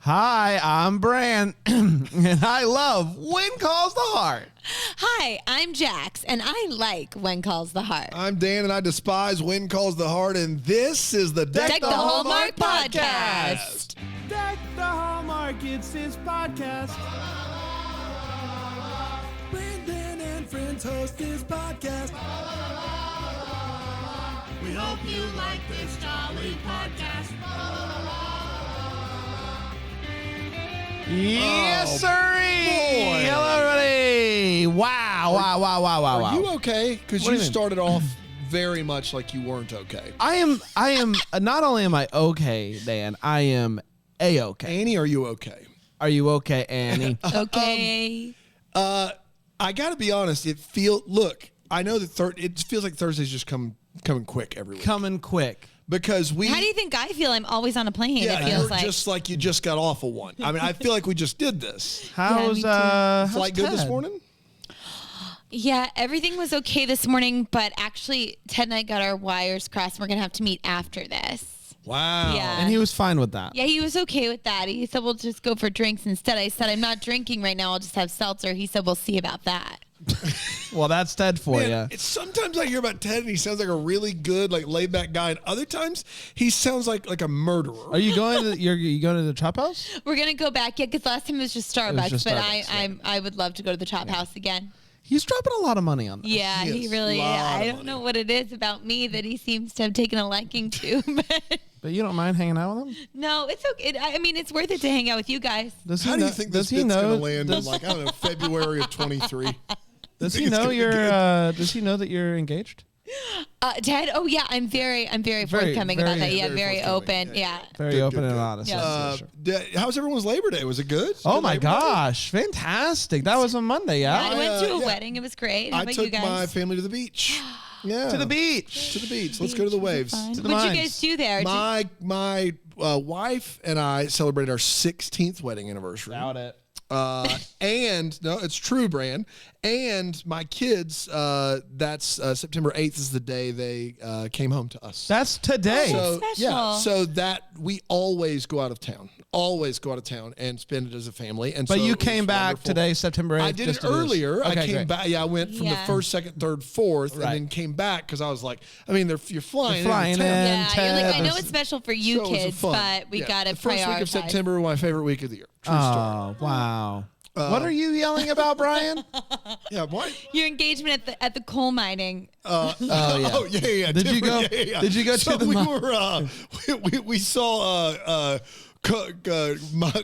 Hi, I'm Bran, and I love When Calls the Heart. Hi, I'm Jax, and I like When Calls the Heart. I'm Dan, and I despise When Calls the Heart, and this is the Deck the Hallmark Podcast. Deck the Hallmark, it's his podcast. Brandon and friends host his podcast. We hope you like this jolly podcast. Yes, sir. boy. Hello, everybody. Wow. Are you okay? Because What do you you mean? started off very much like you weren't okay. I am, not only am I okay, Dan, I am A-okay. Annie, are you okay? Are you okay, Annie? Okay. I got to be honest. I know that it feels like Thursday's just coming quick every week. Coming quick. Because How do you think I feel? I'm always on a plane. Yeah, it feels you're like. just like you just got off of one. I mean, I feel like we just did this. How's me too. how's Flight good this Ted? morning? Yeah, everything was okay this morning, but actually, Ted and I got our wires crossed. We're going to have to meet after this. Wow. Yeah. And he was fine with that. Yeah, he was okay with that. He said, we'll just go for drinks instead. I said, I'm not drinking right now. I'll just have seltzer. He said, we'll see about that. Well, that's Ted for you. Man, sometimes I hear about Ted and he sounds like a really good, like laid back guy, and other times he sounds like a murderer. Are you going to you going to the Chop House? We're going to go back. Yeah, because last time it was just Starbucks. just but Starbucks, I would love to go to the Chop House again. He's dropping a lot of money on this. Yeah, he Yes, really. lot I of don't money. know what it is about me that he seems to have taken a liking to, but But you don't mind hanging out with him? no, it's okay. I mean, it's worth it to hang out with you guys. Does How he do you know- think does this he bit's know? going to land in, does, like, I don't know, February of 23? does he think it's know gonna be you're? good? Does he know that you're engaged? Ted, oh yeah, I'm very forthcoming about that. Yeah, very very forthcoming. open. Yeah. Very Good, open good, and good. honest. Yeah. That's for sure. How's everyone's Labor Day? Was it good? Oh Good my Labor Day? gosh, fantastic! That was a Monday, yeah. I went to a yeah. wedding. It was great. How I about took you guys? my family to the beach. Yeah. To the beach. To the beach. Let's go to the waves. Fun. To the What'd you mines. guys do there? My wife and I celebrated our 16th wedding anniversary. Doubt it. And no, it's true, Bran. And my kids, that's September 8th is the day they came home to us. That's today. Oh, so special. yeah, so that we always go out of town and spend it as a family. And but so you it was came back wonderful. today, September 8th. I did just it to do this. earlier. I Okay, came great. back. Yeah, I went from the Yeah. first, second, third, fourth, Right. and then came back because I was like, I mean, you're flying, You're flying into town. in. Yeah, you're like, I know Ted, it's special for you So it was kids, fun. but we Yeah. gotta The first prioritize. week of September, my favorite week of the year. True story. Oh wow! What are you yelling about, Brian? Yeah, why? Your engagement at the coal mining. yeah. Oh yeah. Did you go- Yeah. did you go so to the we mi- were we saw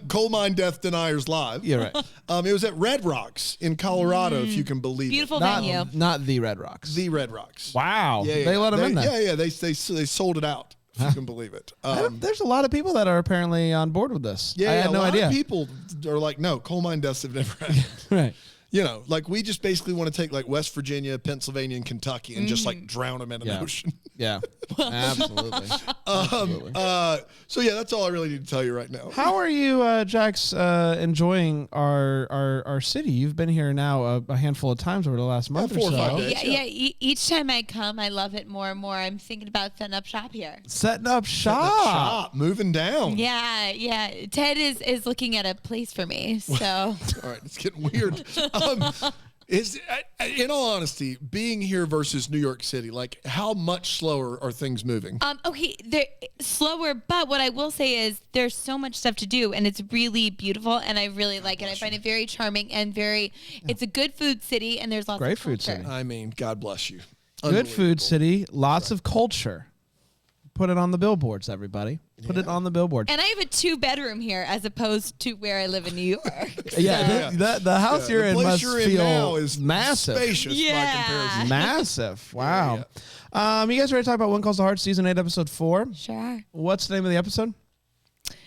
coal mine death deniers live. Yeah, right. It was at Red Rocks in Colorado, if you can believe Beautiful it. venue. Not the Red Rocks. The Red Rocks. Wow. Yeah, They let him in there. Yeah. They sold it out. If you can believe it. There's a lot of people that are apparently on board with this. Yeah, I had a no lot idea. of people are like, no, coal mine deaths have never happened. Right. You know, like we just basically want to take like West Virginia, Pennsylvania, and Kentucky and just like drown them in an Yeah. ocean. Yeah. Absolutely. Absolutely. So yeah, that's all I really need to tell you right now. How are you, Jax, enjoying our city? You've been here now a handful of times over the last month or 4 or so. 5 days. Yeah. Each time I come, I love it more and more. I'm thinking about setting up shop here. Setting up shop. Shop, moving down. Yeah. Ted is looking at a place for me. So All right, it's getting weird. In all honesty, being here versus New York City, like how much slower are things moving? okay, they're slower, but what I will say is there's so much stuff to do, and it's really beautiful, and I really like it. I find it very charming and it's a good food city, and there's lots Great of food culture. city. I mean, God bless you. Good food Unbelievable. city. Lots of culture. Put it on the billboards, everybody. Put it on the billboards. And I have a 2-bedroom here as opposed to where I live in New York. Yeah, the house Yeah, you're the in place must you're in feel now is massive. spacious by Yeah. comparison. Massive. Wow. You guys ready to talk about One Calls the Heart, Season 8, Episode 4? Sure. What's the name of the episode?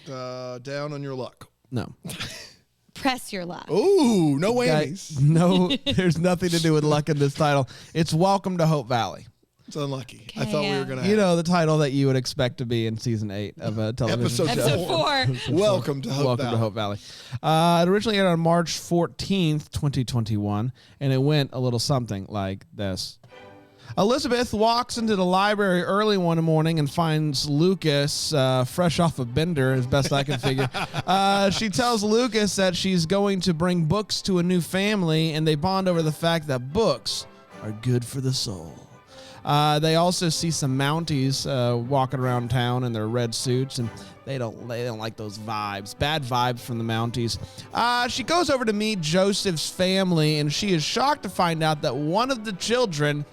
Down on your luck. No. Press your luck. Ooh, no Guy- whammies. no, there's nothing to do with luck in this title. It's Welcome to Hope Valley. It's unlucky. I Okay, thought we yeah. were going to You know, the title that you would expect to be in Season 8 of a television Episode show. Episode 4. Welcome to Hope Welcome Valley. to Hope Valley. It originally aired on March 14th, 2021, and it went a little something like this. Elizabeth walks into the library early one morning and finds Lucas fresh off a bender, as best I can figure. She tells Lucas that she's going to bring books to a new family, and they bond over the fact that books are good for the soul. They also see some Mounties walking around town in their red suits, and they don't like those vibes. Bad vibes from the Mounties. She goes over to meet Joseph's family, and she is shocked to find out that one of the children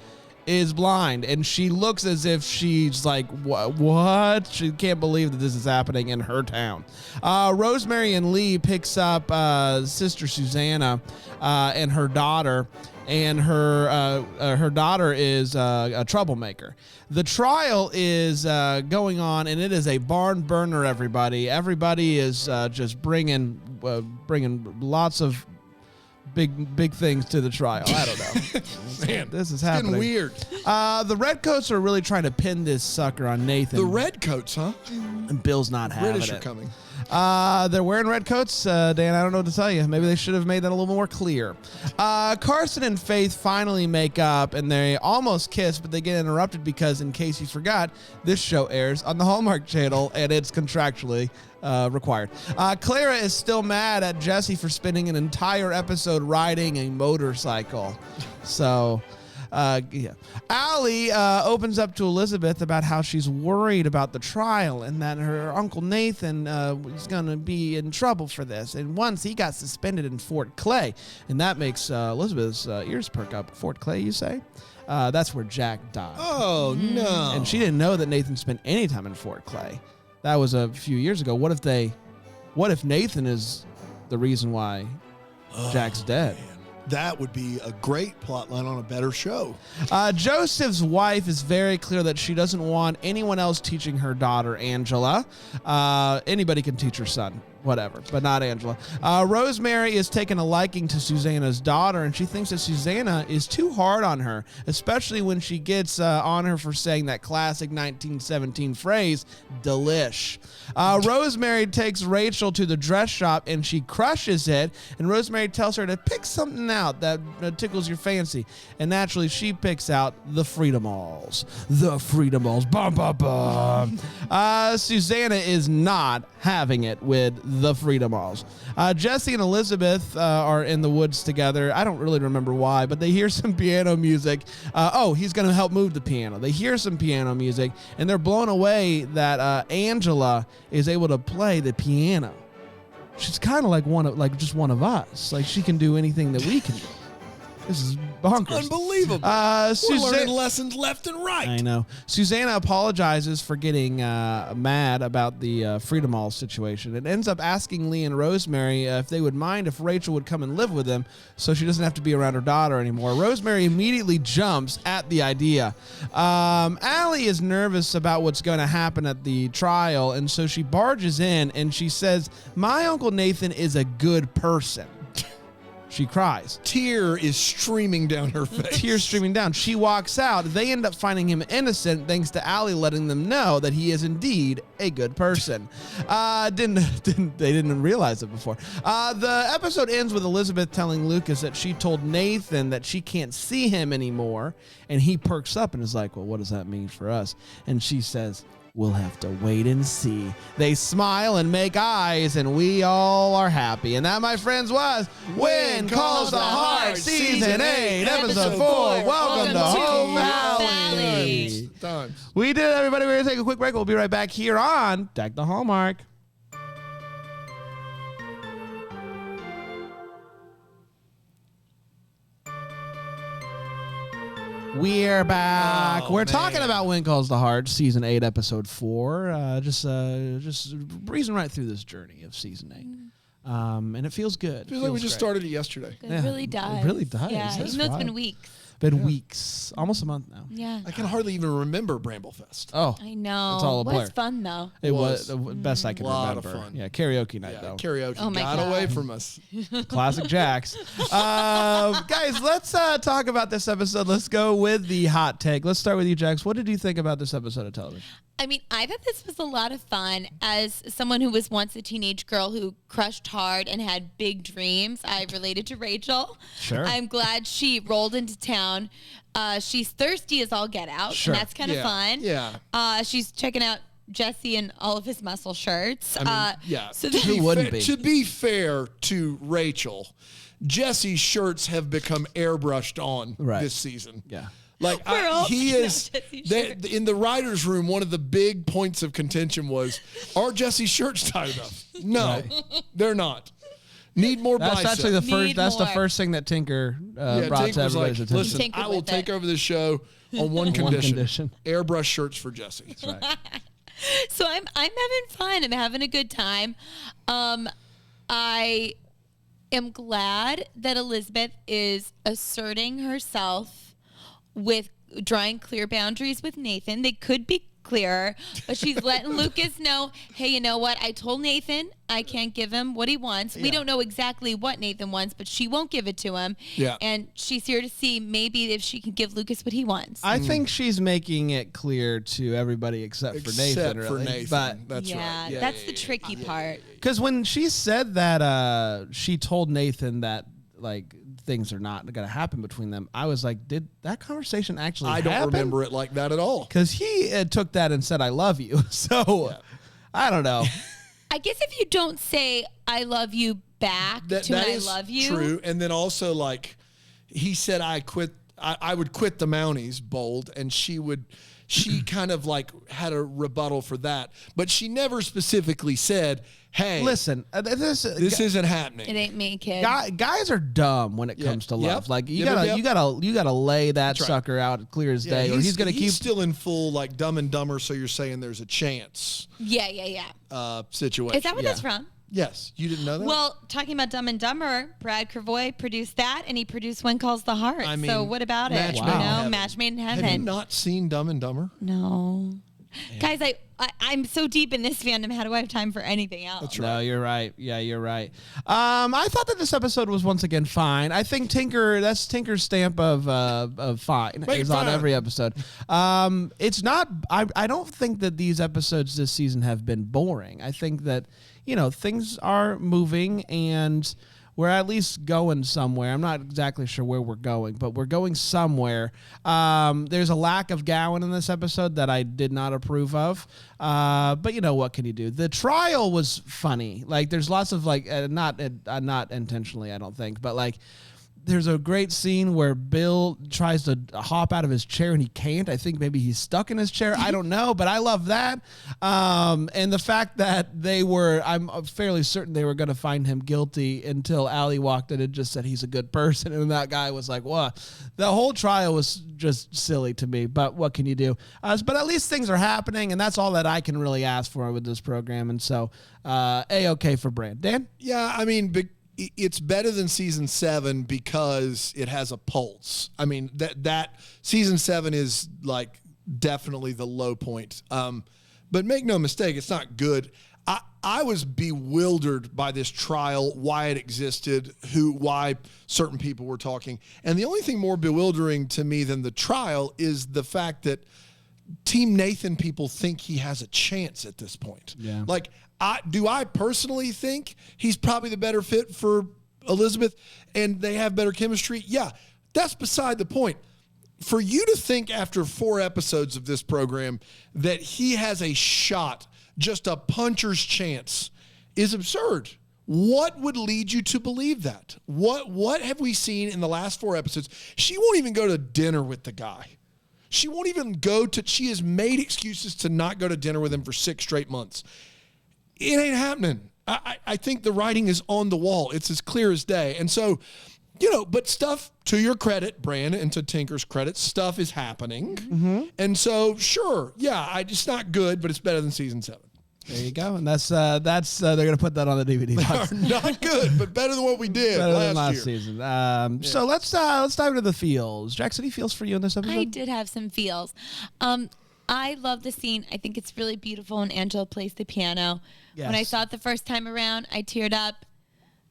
is blind, and she looks as if she's like, what? She can't believe that this is happening in her town. Rosemary and Lee picks up Sister Susanna and her daughter, and her daughter is a troublemaker. The trial is going on, and it is a barn burner, everybody. Everybody is just bringing lots of big things to the trial. I don't know. Man, this is it's happening. getting weird. The Redcoats are really trying to pin this sucker on Nathan. The Redcoats, huh? And Bill's not having British it. are coming. They're wearing red coats. Dan, I don't know what to tell you. Maybe they should have made that a little more clear. Carson and Faith finally make up, and they almost kiss, but they get interrupted because, in case you forgot, this show airs on the Hallmark Channel, and it's contractually required. Clara is still mad at Jesse for spending an entire episode riding a motorcycle. So... yeah. Allie opens up to Elizabeth about how she's worried about the trial and that her Uncle Nathan is going to be in trouble for this. And once he got suspended in Fort Clay, and that makes Elizabeth's ears perk up. Fort Clay, you say? That's where Jack died. Oh, no. And she didn't know that Nathan spent any time in Fort Clay. That was a few years ago. What if Nathan is the reason why Jack's dead? Man. That would be a great plot line on a better show. Joseph's wife is very clear that she doesn't want anyone else teaching her daughter, Angela. Anybody can teach her son, whatever, but not Angela. Rosemary is taking a liking to Susanna's daughter, and she thinks that Susanna is too hard on her, especially when she gets on her for saying that classic 1917 phrase, delish. Rosemary takes Rachel to the dress shop, and she crushes it, and Rosemary tells her to pick something out that tickles your fancy, and naturally she picks out the Freedom Alls. The Freedom Alls. Bum, bum, bum. Susanna is not having it with the Freedom Alls. Jesse and Elizabeth are in the woods together. I don't really remember why, but they hear some piano music. He's going to help move the piano. They hear some piano music, and they're blown away that Angela is able to play the piano. She's kind of like just one of us. Like, she can do anything that we can do. This is bonkers. Unbelievable. We're learning lessons left and right. I know. Susanna apologizes for getting mad about the Freedom Hall situation and ends up asking Lee and Rosemary if they would mind if Rachel would come and live with them so she doesn't have to be around her daughter anymore. Rosemary immediately jumps at the idea. Allie is nervous about what's going to happen at the trial, and so she barges in and she says, "My Uncle Nathan is a good person." She cries. Tear is streaming down her face. Tears streaming down. She walks out. They end up finding him innocent thanks to Allie letting them know that he is indeed a good person. They didn't realize it before. The episode ends with Elizabeth telling Lucas that she told Nathan that she can't see him anymore, and he perks up and is like, "Well, what does that mean for us?" And she says, "We'll have to wait and see." They smile and make eyes, and we all are happy. And that, my friends, was When Calls the Heart, Season 8, Episode 4. Welcome to Home Valley. We did it, everybody. We're going to take a quick break. We'll be right back here on Deck the Hallmark. We're back. We're talking about When Calls the Heart, Season 8, Episode 4. Just breezing right through this journey of Season 8. And it feels good. Feels like we just started it yesterday. It really does. It really does. Yeah, That's even though it's wild. been weeks. Been weeks. Almost a month now. Yeah. I can hardly even remember Bramblefest. Oh. I know. It's all a blur. It was fun, though. It was the best I can Lot of remember. fun. Yeah, karaoke night, though. Karaoke Oh my got God. away from us. Classic Jacks. Guys, let's talk about this episode. Let's go with the hot take. Let's start with you, Jax. What did you think about this episode of television? I mean, I thought this was a lot of fun. As someone who was once a teenage girl who crushed hard and had big dreams, I related to Rachel. Sure. I'm glad she rolled into town. She's thirsty as all get out, Sure. and that's kind of fun. Yeah. She's checking out Jesse and all of his muscle shirts. I mean, yeah. So Who wouldn't be? To be fair to Rachel, Jesse's shirts have become airbrushed on this season. Yeah. Like We're all he checking is out Jesse's in the writers' room. One of the big points of contention was: are Jesse's shirts tight enough? No, they're not. Need more That's bicep. actually the first. Need That's the more. first thing that Tinker brought Tinker to was everybody's like, attention. listen, Tinkered I will with take it. over this show on one condition: airbrush shirts for Jesse. That's right. So I'm having fun. I'm having a good time. I am glad that Elizabeth is asserting herself with drawing clear boundaries with Nathan. They could be clearer, but she's letting Lucas know, hey, you know what? I told Nathan I can't give him what he wants. We don't know exactly what Nathan wants, but she won't give it to him. Yeah. And she's here to see maybe if she can give Lucas what he wants. I think she's making it clear to everybody except for Nathan. Really. But That's right. Yeah, that's the tricky part. because when she said that she told Nathan that like things are not going to happen between them, I was like, did that conversation actually I happen? don't remember it like that at all. Because he took that and said, I love you. So I don't know. I guess if you don't say I love you back to That I is love you. true. And then also, like, he said, I would quit the Mounties, bold, and she kind of like had a rebuttal for that, but she never specifically said, hey, Listen, this isn't happening. It ain't me, kid. guys are dumb when it comes to love. Yep. Like you Yep. gotta lay that right. sucker out clear as day, or he's gonna keep. still in full like Dumb and Dumber. So you're saying there's a chance Yeah. situation. Is that where that's from? Yes, you didn't know that. Well, talking about Dumb and Dumber, Brad Kervoy produced that, and he produced When Calls the Heart. I mean, so what about it? Match You Made in know, Heaven. Match Made in Heaven. Have you not seen Dumb and Dumber? No. Guys, I'm so deep in this fandom. How do I have time for anything else? That's No, you're right. Yeah, you're right. I thought that this episode was once again fine. I think that's Tinker's stamp of fine Make it is on fine. every episode. It's not. I don't think that these episodes this season have been boring. I think that things are moving and we're at least going somewhere. I'm not exactly sure where we're going, but we're going somewhere. There's a lack of Gowan in this episode that I did not approve of. But what can you do? The trial was funny. Like there's lots of like, not intentionally, I don't think, but like, there's a great scene where Bill tries to hop out of his chair and he can't. I think maybe he's stuck in his chair. I don't know, but I love that. And the fact that I'm fairly certain they were going to find him guilty until Allie walked in and just said he's a good person. And that guy was like, what? The whole trial was just silly to me, but what can you do? But at least things are happening, and that's all that I can really ask for with this program. And so, A-okay for Brand. Dan? Yeah, I mean, it's better than season 7 because it has a pulse. I mean, that season 7 is like definitely the low point. But make no mistake, it's not good. I was bewildered by this trial, why it existed, why certain people were talking. And the only thing more bewildering to me than the trial is the fact that Team Nathan people think he has a chance at this point. Yeah. Like, do I personally think he's probably the better fit for Elizabeth and they have better chemistry? Yeah, that's beside the point. For you to think after 4 episodes of this program that he has a shot, just a puncher's chance, is absurd. What would lead you to believe that? What have we seen in the last 4 episodes? She won't even go to dinner with the guy. She won't even she has made excuses to not go to dinner with him for 6 straight months. It ain't happening. I think the writing is on the wall. It's as clear as day. And so, but stuff, to your credit, Brandon, and to Tinker's credit, stuff is happening. Mm-hmm. And so, sure, yeah, it's not good, but it's better than season 7. There you go. And that's they're going to put that on the DVD box. Not good, but better than what we did Better than last last year. season. So let's dive into the feels. Jackson, any feels for you in this episode? I did have some feels. I love the scene. I think it's really beautiful when Angela plays the piano. Yes. When I saw it the first time around, I teared up.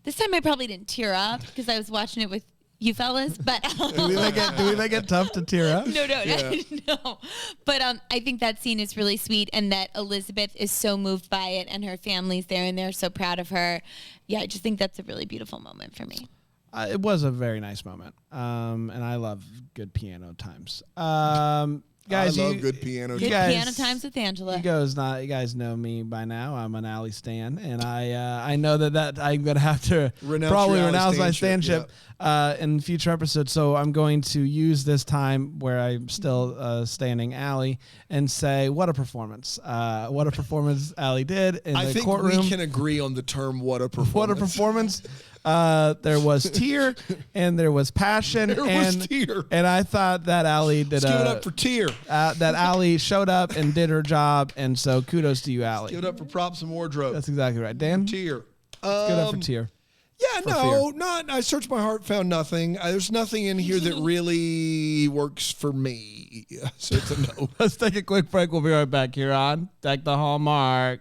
This time I probably didn't tear up because I was watching it with you fellas, but Do we make it tough to tear up? no. But I think that scene is really sweet, and that Elizabeth is so moved by it, and her family's there, and they're so proud of her. Yeah, I just think that's a really beautiful moment for me. It was a very nice moment, and I love good piano times. Guys, I love good piano. Good times. piano times with Angela. You guys know me by now. I'm an Ally stan, and I know that I'm gonna have to probably renounce my stanship in future episodes. So I'm going to use this time where I'm still standing Ally and say, what a performance! What a performance Ally did in the courtroom. I think we can agree on the term "what a performance." What a performance! There was tear and there was passion. And I thought that Ally did. Let's give it up for tear. That Ally showed up and did her job, and so kudos to you, Ally. Give it up for props and wardrobe. That's exactly right, Dan. Tear. Let's give it up for tear. Yeah, no, not. I searched my heart, found nothing. There's nothing in here that really works for me. So it's a no. Let's take a quick break. We'll be right back here on Deck the Hallmark.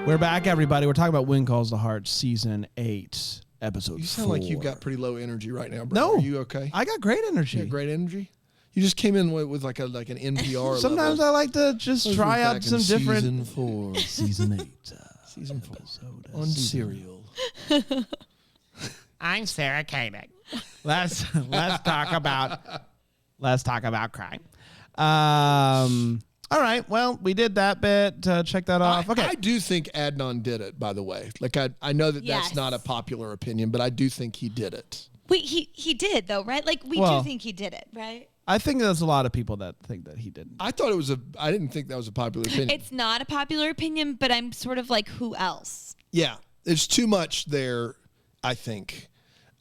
We're back, everybody. We're talking about When Calls the Heart, Season 8, Episode 4. You sound like you've got pretty low energy right now, bro. No. Are you okay? I got great energy. You got great energy? You just came in with like an NPR Sometimes level. I like to just try out some different... Season 4. Season 8. Season 4. On Serial. I'm Sarah Koenig. Let's talk about crime. All right. Well, we did that bit. Check that off. Okay. I do think Adnan did it, by the way. Like, I know that that's not a popular opinion, but I do think he did it. Wait, he did though, right? Like we do think he did it, right? I think there's a lot of people that think that he didn't. I didn't think that was a popular opinion. It's not a popular opinion, but I'm sort of like, who else? Yeah. There's too much there, I think.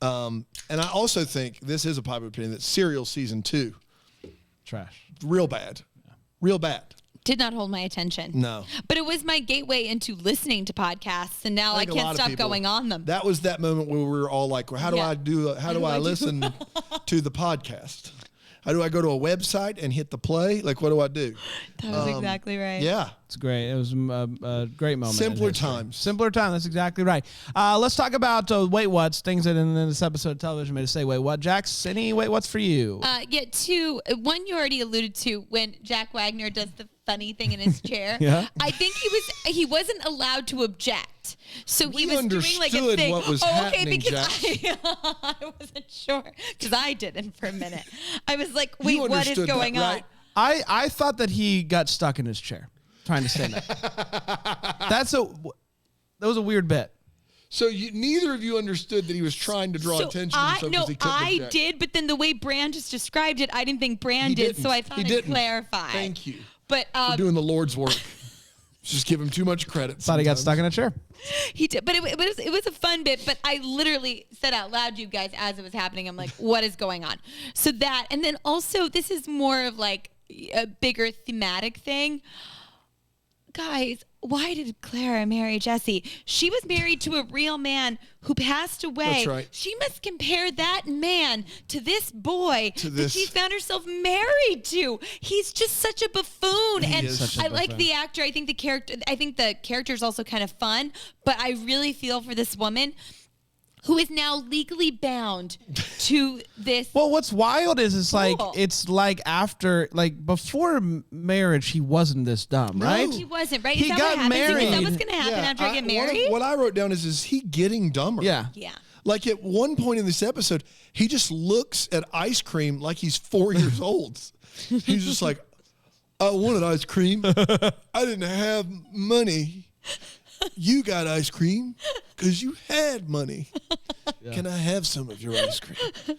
And I also think this is a popular opinion that Serial Season 2. Trash. Real bad. Real bad. Did not hold my attention. No. But it was my gateway into listening to podcasts, and now I can't stop going on them. That was that moment where we were all like, well, how do I listen to the podcast? How do I go to a website and hit the play? Like, what do I do? That was exactly right. Yeah. It's great. It was a great moment. Simpler times. Simpler time. That's exactly right. Let's talk about Wait What's, things that in this episode of television made us say, wait, what? Jax, any Wait What's for you? Yeah, two. One you already alluded to when Jack Wagner does the funny thing in his chair. Yeah. I think he wasn't allowed to object. So he We was doing like a understood thing. what was happening, because I wasn't sure. Because I didn't for a minute. I was like, wait, what is understood going that, on? right? I thought that he got stuck in his chair trying to stand up. That was a weird bit. So neither of you understood that he was trying to draw attention to himself because he couldn't I object. did, but then the way Bran just described it, I didn't think Bran did, so I thought I'd clarify. Thank you. But for doing the Lord's work. Just give him too much credit. Thought he got stuck in a chair. He did, but it was a fun bit. But I literally said out loud to you guys as it was happening, I'm like, what is going on? So that, and then also this is more of like a bigger thematic thing. Guys, why did Clara marry Jesse? She was married to a real man who passed away. That's right. She must compare that man to this boy that she found herself married to. He's just such a buffoon. And I like the actor. I think the character is also kind of fun, but I really feel for this woman who is now legally bound to this. Well, what's wild is it's like after, like before marriage, he wasn't this dumb, right? He wasn't, right? He got married. Is that what's going to happen after I get married? What I wrote down is he getting dumber? Yeah. Yeah. Like at one point in this episode, he just looks at ice cream like he's 4 years old. He's just like, I wanted ice cream. I didn't have money. You got ice cream because you had money. Yeah. Can I have some of your ice cream?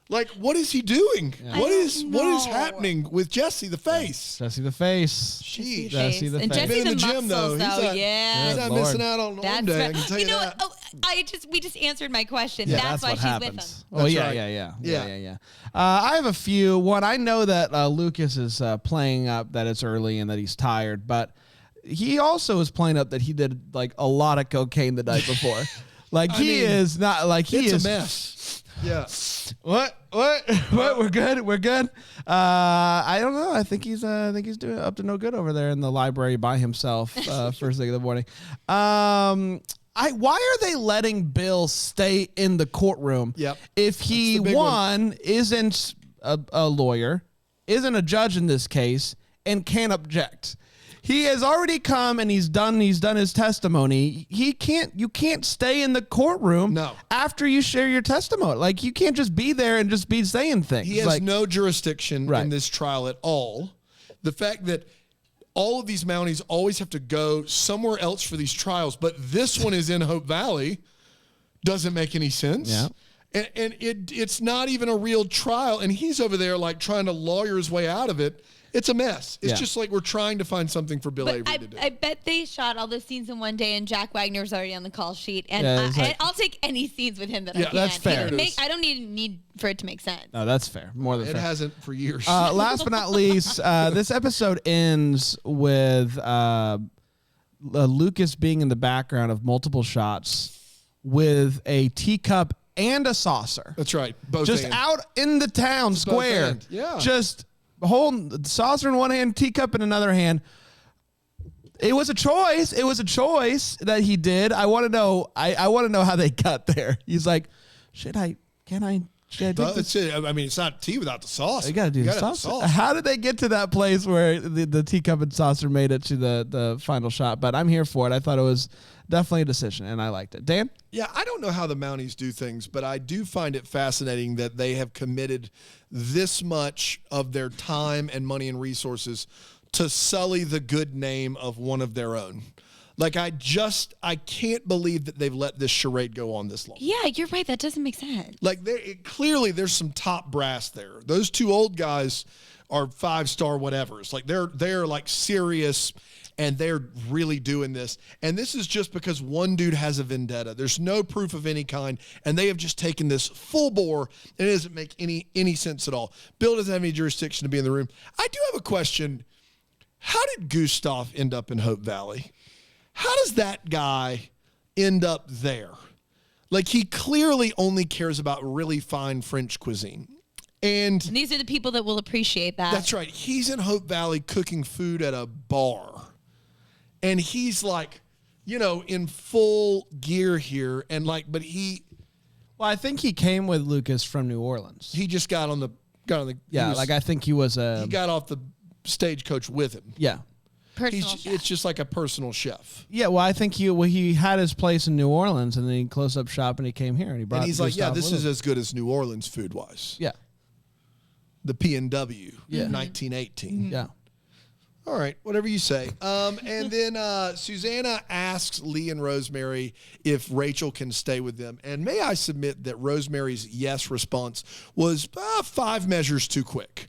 Like, what is he doing? Yeah. What is happening with Jesse the face? Jesse the face. Jeez. Jesse the face. And Jesse the muscles, though. He's not missing out on one day. I can tell you that. Oh, we just answered my question. Yeah, that's why what she's happens. with him. Oh, yeah. I have a few. One, I know that Lucas is playing up that it's early and that he's tired, but he also is playing up that he did like a lot of cocaine the night before. Like he is not like he is a mess. Yeah. What? We're good. We're good. I don't know. I think he's doing up to no good over there in the library by himself. First thing in the morning. Why are they letting Bill stay in the courtroom? Yep. If he isn't a lawyer, isn't a judge in this case, and can't object. He has already come and he's done his testimony. You can't stay in the courtroom after you share your testimony. Like, you can't just be there and just be saying things. He has no jurisdiction in this trial at all. The fact that all of these Mounties always have to go somewhere else for these trials, but this one is in Hope Valley doesn't make any sense. Yeah. And it's not even a real trial, and he's over there like trying to lawyer his way out of it. It's a mess. It's just like we're trying to find something for Bill Avery to do. I bet they shot all the scenes in one day, and Jack Wagner was already on the call sheet. And I'll take any scenes with him that I can. That's fair. I don't need for it to make sense. No, that's fair. More than fair. It hasn't for years. Last but not least, this episode ends with Lucas being in the background of multiple shots with a teacup and a saucer. That's right. Both just hands. out in the town square. Yeah. Just holding the saucer in one hand, teacup in another hand. It was a choice. It was a choice that he did. I want to know. I want to know how they got there. He's like, should I drink this? I mean, it's not tea without the sauce. You got to do the sauce. How did they get to that place where the teacup and saucer made it to the final shot? But I'm here for it. I thought it was definitely a decision, and I liked it. Dan? Yeah, I don't know how the Mounties do things, but I do find it fascinating that they have committed this much of their time and money and resources to sully the good name of one of their own. Like, I can't believe that they've let this charade go on this long. Yeah, you're right. That doesn't make sense. Like, clearly there's some top brass there. Those two old guys are 5-star whatevers. Like, they're like serious, and they're really doing this. And this is just because one dude has a vendetta. There's no proof of any kind, and they have just taken this full bore, and it doesn't make any sense at all. Bill doesn't have any jurisdiction to be in the room. I do have a question. How did Gustav end up in Hope Valley? How does that guy end up there? Like, he clearly only cares about really fine French cuisine. And these are the people that will appreciate that. That's right. He's in Hope Valley cooking food at a bar. And he's like, in full gear here. And like, but I think he came with Lucas from New Orleans. He just got on the. I think he was he got off the stagecoach with him. Yeah. It's just like a personal chef. Yeah, well, I think he had his place in New Orleans, and then he closed up shop, and he came here, and he brought. And he's like, yeah, this is as good as New Orleans food wise. Yeah. The P&W. Yeah. 1918. Yeah. All right, whatever you say. And then Susanna asks Lee and Rosemary if Rachel can stay with them. And may I submit that Rosemary's yes response was 5 measures too quick.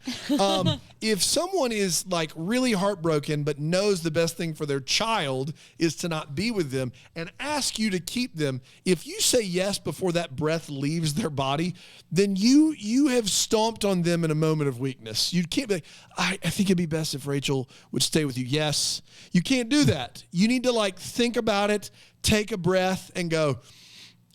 If someone is like really heartbroken but knows the best thing for their child is to not be with them and ask you to keep them, if you say yes before that breath leaves their body, then you have stomped on them in a moment of weakness. You can't be like, I think it'd be best if Rachel would stay with you. Yes. You can't do that. You need to like think about it, take a breath and go,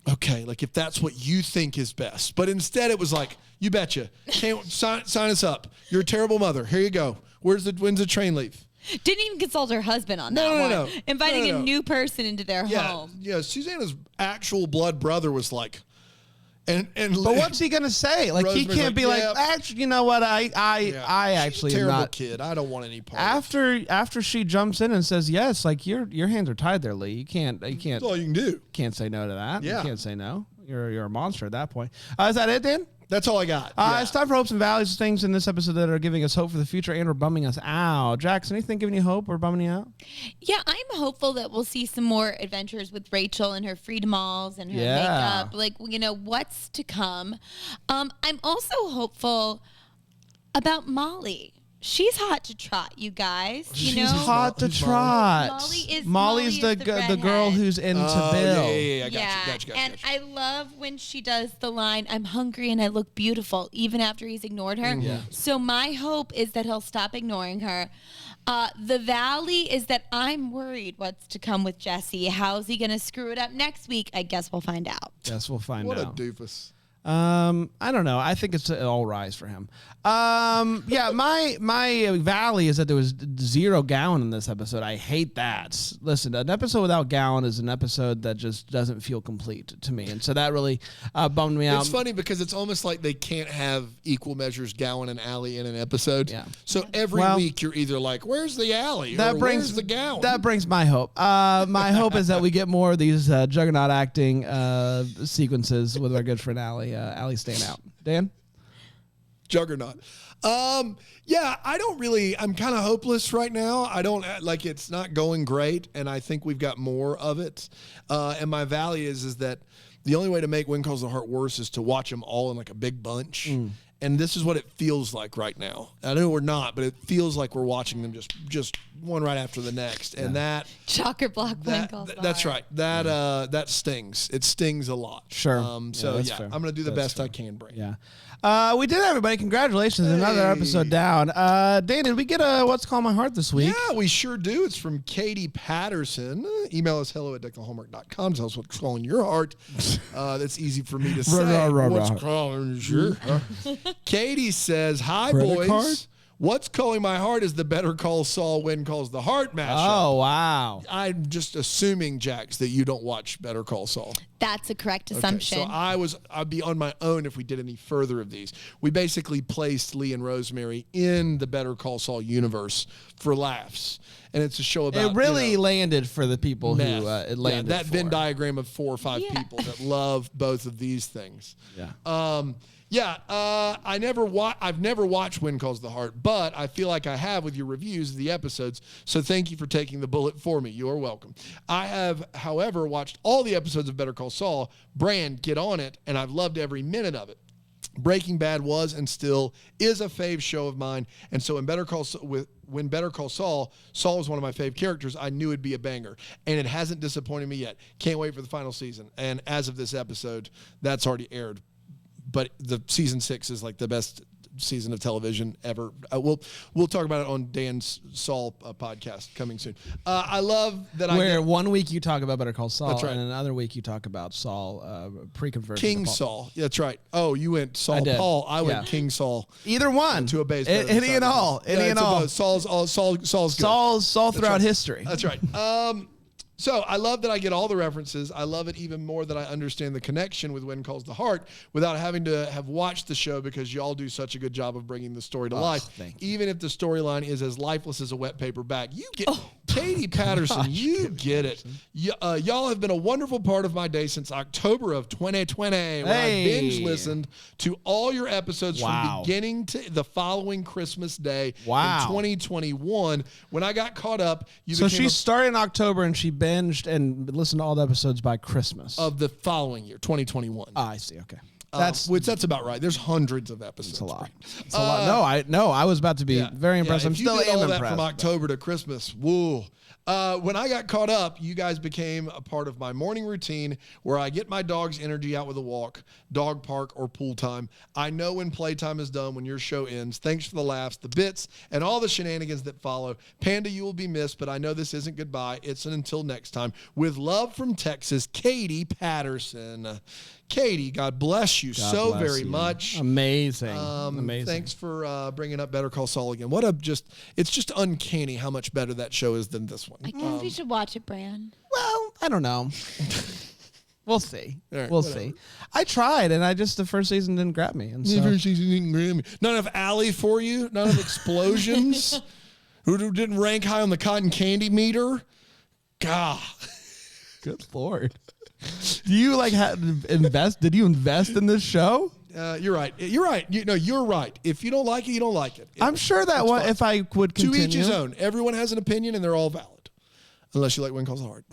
okay, like if that's what you think is best. But instead it was like, you betcha. Can't sign us up. You're a terrible mother. Here you go. When's the train leave? Didn't even consult her husband on that one. No. Inviting a new person into their home. Yeah, Susanna's actual blood brother was like, but what's he gonna say? Like, he can't be like, actually, you know what? I actually She's a am terrible not. kid. I don't want any part. After she jumps in and says yes, like your hands are tied there, Lee. You can't. That's all you can do. Can't say no to that. Yeah. You can't say no. You're a monster at that point. Is that it, Dan? That's all I got. It's time for hopes and valleys, things in this episode that are giving us hope for the future and or bumming us out. Jackson, anything giving you hope or bumming you out? Yeah, I'm hopeful that we'll see some more adventures with Rachel and her freedom malls and her makeup. Like, what's to come. I'm also hopeful about Molly. She's hot to trot, you guys. She's hot to trot. Molly's the girl who's into Bill. Yeah. Gotcha. And I love when she does the line, I'm hungry and I look beautiful, even after he's ignored her. Yeah. So my hope is that he'll stop ignoring her. The valley is that I'm worried what's to come with Jesse. How's he going to screw it up next week? I guess we'll find out. What a doofus. I don't know. I think it's all rise for him. Yeah, my valley is that there was 0 Gowan in this episode. I hate that. Listen, an episode without Gowan is an episode that just doesn't feel complete to me, and so that really bummed me out. It's funny because it's almost like they can't have equal measures Gowan and Allie in an episode. Yeah. So every week you're either like, "Where's the Allie?" or "Where's the Gowan?" That brings my hope. My hope is that we get more of these Juggernaut acting sequences with our good friend Allie. Allie's staying out. Dan? Juggernaut. Yeah, I'm kind of hopeless right now. I don't like it's not going great, and I think we've got more of it. And my valley is that the only way to make When Calls the Heart worse is to watch them all in like a big bunch. And this is what it feels like right now. I know we're not, but it feels like we're watching them just one right after the next. And that Shocker block When Calls the that's Heart. right. That stings. It stings a lot. Sure. So fair. I'm gonna do the best I can, Brady. Yeah. We did, everybody. Congratulations. Another episode down. Dan, did we get a What's Calling My Heart this week? Yeah, we sure do. It's from Katie Patterson. Email us hello@deckthehallmark.com. Tell us what's calling your heart. That's easy for me to say. What's calling your heart? Katie says, "Hi, Credit boys. card? What's calling my heart is the Better Call Saul When Calls the Heart mashup." Oh, wow. I'm just assuming, Jax, that you don't watch Better Call Saul. That's a correct assumption. Okay, so I'd be on my own if we did any further of these. We basically placed Lee and Rosemary in the Better Call Saul universe for laughs. And it's a show about... It really landed for the people meth. who it landed that for. Venn diagram of 4 or 5 people that love both of these things. Yeah. I've never watched When Calls the Heart, but I feel like I have with your reviews of the episodes, so thank you for taking the bullet for me. You are welcome. I have, however, watched all the episodes of Better Call Saul. Brand, get on it, and I've loved every minute of it. Breaking Bad was and still is a fave show of mine, and so when Better Call Saul was one of my fave characters, I knew it'd be a banger, and it hasn't disappointed me yet. Can't wait for the final season, and as of this episode, that's already aired. But the season 6 is like the best season of television ever. We'll talk about it on Dan's Saul podcast coming soon. I love that. Where 1 week you talk about Better Call Saul, That's right. and another week you talk about Saul pre-conversion. King Saul. Yeah, that's right. Oh, you went Saul Paul. I went King Saul. Either one. To a base. Any and all. Any and all. Saul's good. Saul throughout history. That's right. So I love that I get all the references. I love it even more that I understand the connection with When Calls the Heart without having to have watched the show because y'all do such a good job of bringing the story to life. Even if the storyline is as lifeless as a wet paper bag. You get Katie Patterson. You get it. Y'all have been a wonderful part of my day since October of 2020 when I binge listened to all your episodes from beginning to the following Christmas Day in 2021. When I got caught up, So she started in October and she binged and listened to all the episodes by Christmas of the following year, 2021. I see. Okay. That's about right. There's hundreds of episodes. It's a lot. It's a lot. No, I was about to be very impressed. I'm still all that impressed. From October to Christmas. Woo. When I got caught up, you guys became a part of my morning routine where I get my dog's energy out with a walk, dog park, or pool time. I know when playtime is done, when your show ends. Thanks for the laughs, the bits, and all the shenanigans that follow. Panda, you will be missed, but I know this isn't goodbye. It's an until next time. With love from Texas, Katie Patterson. Katie, God bless you very much. Amazing. Amazing. Thanks for bringing up Better Call Saul again. It's just uncanny how much better that show is than this one. I guess we should watch it, Bran. Well, I don't know. We'll see. Right, we'll whatever. see. I tried, and the first season didn't grab me. And so, Not enough Allie for you? Not enough explosions? Who didn't rank high on the cotton candy meter? God. Good Lord. Do you invest? Did you invest in this show? You're right. You're right. You're right. If you don't like it, you don't like it. I'm sure that one, if I would continue. To each his own. Everyone has an opinion, and they're all valid. Unless you like When Calls the Heart.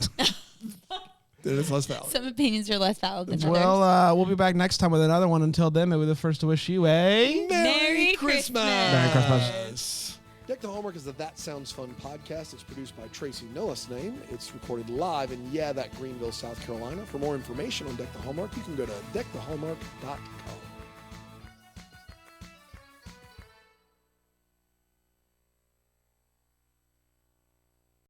Then it's less valid. Some opinions are less valid than others. Well, we'll be back next time with another one. Until then, maybe the first to wish you a Merry Christmas. Merry Christmas. Deck the Hallmark is the That Sounds Fun podcast. It's produced by Tracy Noah's name. It's recorded live in, that Greenville, South Carolina. For more information on Deck the Hallmark, you can go to deckthehallmark.com.